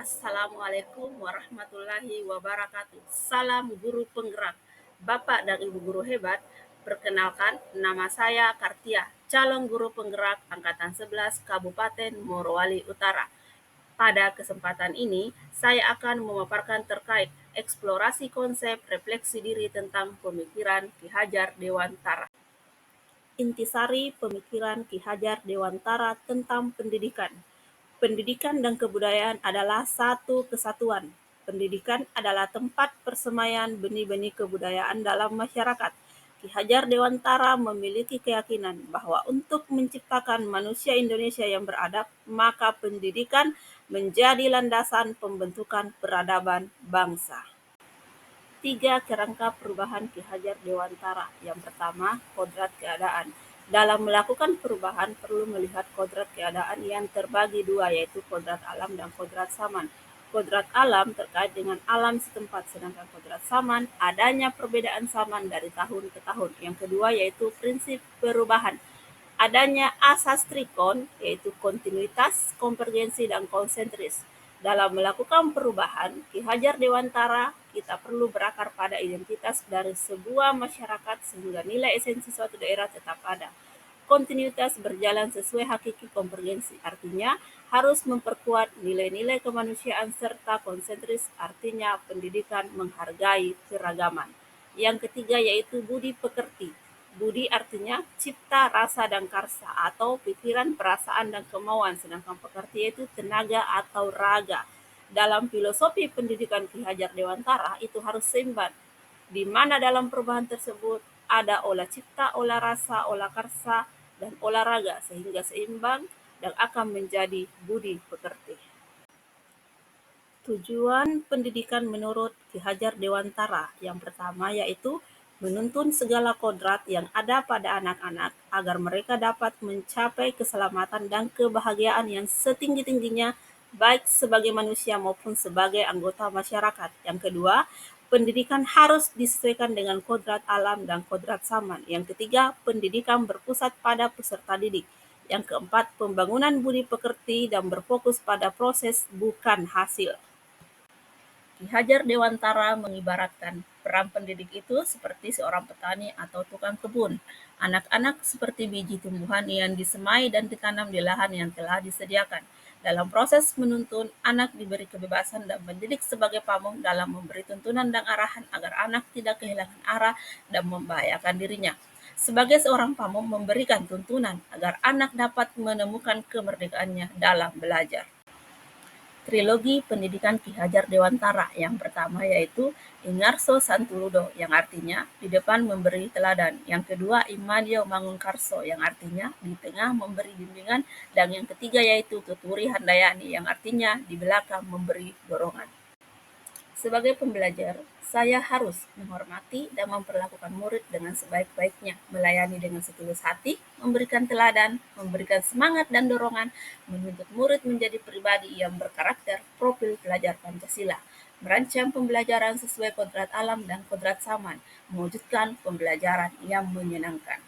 Assalamualaikum warahmatullahi wabarakatuh. Salam guru penggerak. Bapak dan Ibu guru hebat, perkenalkan nama saya Kartia, calon guru penggerak angkatan 11 Kabupaten Morowali Utara. Pada kesempatan ini, saya akan memaparkan terkait eksplorasi konsep refleksi diri tentang pemikiran Ki Hajar Dewantara. Intisari pemikiran Ki Hajar Dewantara tentang pendidikan. Pendidikan dan kebudayaan adalah satu kesatuan. Pendidikan adalah tempat persemaian benih-benih kebudayaan dalam masyarakat. Ki Hajar Dewantara memiliki keyakinan bahwa untuk menciptakan manusia Indonesia yang beradab, maka pendidikan menjadi landasan pembentukan peradaban bangsa. 3 kerangka perubahan Ki Hajar Dewantara. Yang pertama, kodrat keadaan. Dalam melakukan perubahan perlu melihat kodrat keadaan yang terbagi dua, yaitu kodrat alam dan kodrat saman. Kodrat alam terkait dengan alam setempat, sedangkan kodrat saman adanya perbedaan zaman dari tahun ke tahun. Yang kedua yaitu prinsip perubahan. Adanya asas trikon, yaitu kontinuitas, konvergensi, dan konsentris. Dalam melakukan perubahan, Ki Hajar Dewantara, kita perlu berakar pada identitas dari sebuah masyarakat sehingga nilai esensi suatu daerah tetap ada. Kontinuitas berjalan sesuai hakiki konvergensi, artinya harus memperkuat nilai-nilai kemanusiaan, serta konsentris artinya pendidikan menghargai keragaman. Yang ketiga yaitu budi pekerti. Budi artinya cipta, rasa, dan karsa atau pikiran, perasaan, dan kemauan, sedangkan pekerti itu tenaga atau raga. Dalam filosofi pendidikan Ki Hajar Dewantara itu harus seimbang, di mana dalam perubahan tersebut ada olah cipta, olah rasa, olah karsa, dan olahraga sehingga seimbang dan akan menjadi budi pekerti. Tujuan pendidikan menurut Ki Hajar Dewantara yang pertama yaitu menuntun segala kodrat yang ada pada anak-anak agar mereka dapat mencapai keselamatan dan kebahagiaan yang setinggi-tingginya baik sebagai manusia maupun sebagai anggota masyarakat. Yang kedua, pendidikan harus disesuaikan dengan kodrat alam dan kodrat saman. Yang ketiga, pendidikan berpusat pada peserta didik. Yang keempat, pembangunan budi pekerti dan berfokus pada proses bukan hasil. Ki Hajar Dewantara mengibaratkan peran pendidik itu seperti seorang petani atau tukang kebun. Anak-anak seperti biji tumbuhan yang disemai dan ditanam di lahan yang telah disediakan. Dalam proses menuntun, anak diberi kebebasan dan mendidik sebagai pamong dalam memberi tuntunan dan arahan agar anak tidak kehilangan arah dan membahayakan dirinya. Sebagai seorang pamong memberikan tuntunan agar anak dapat menemukan kemerdekaannya dalam belajar. Trilogi pendidikan Ki Hajar Dewantara. Yang pertama yaitu Ingarso Santuludo, yang artinya di depan memberi teladan. Yang kedua Imadio Mangunkarso, yang artinya di tengah memberi bimbingan. Dan yang ketiga yaitu Tuturi Handayani, yang artinya di belakang memberi dorongan. Sebagai pembelajar, saya harus menghormati dan memperlakukan murid dengan sebaik-baiknya, melayani dengan setulus hati, memberikan teladan, memberikan semangat dan dorongan, menuntut murid menjadi pribadi yang berkarakter profil pelajar Pancasila, merancang pembelajaran sesuai kodrat alam dan kodrat saman, mewujudkan pembelajaran yang menyenangkan.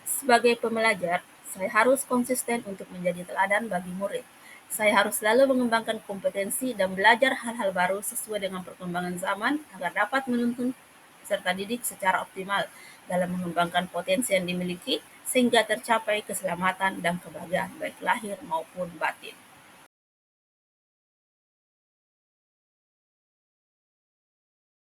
Sebagai pembelajar, saya harus konsisten untuk menjadi teladan bagi murid. Saya harus selalu mengembangkan kompetensi dan belajar hal-hal baru sesuai dengan perkembangan zaman agar dapat menuntun peserta didik secara optimal dalam mengembangkan potensi yang dimiliki sehingga tercapai keselamatan dan kebahagiaan baik lahir maupun batin.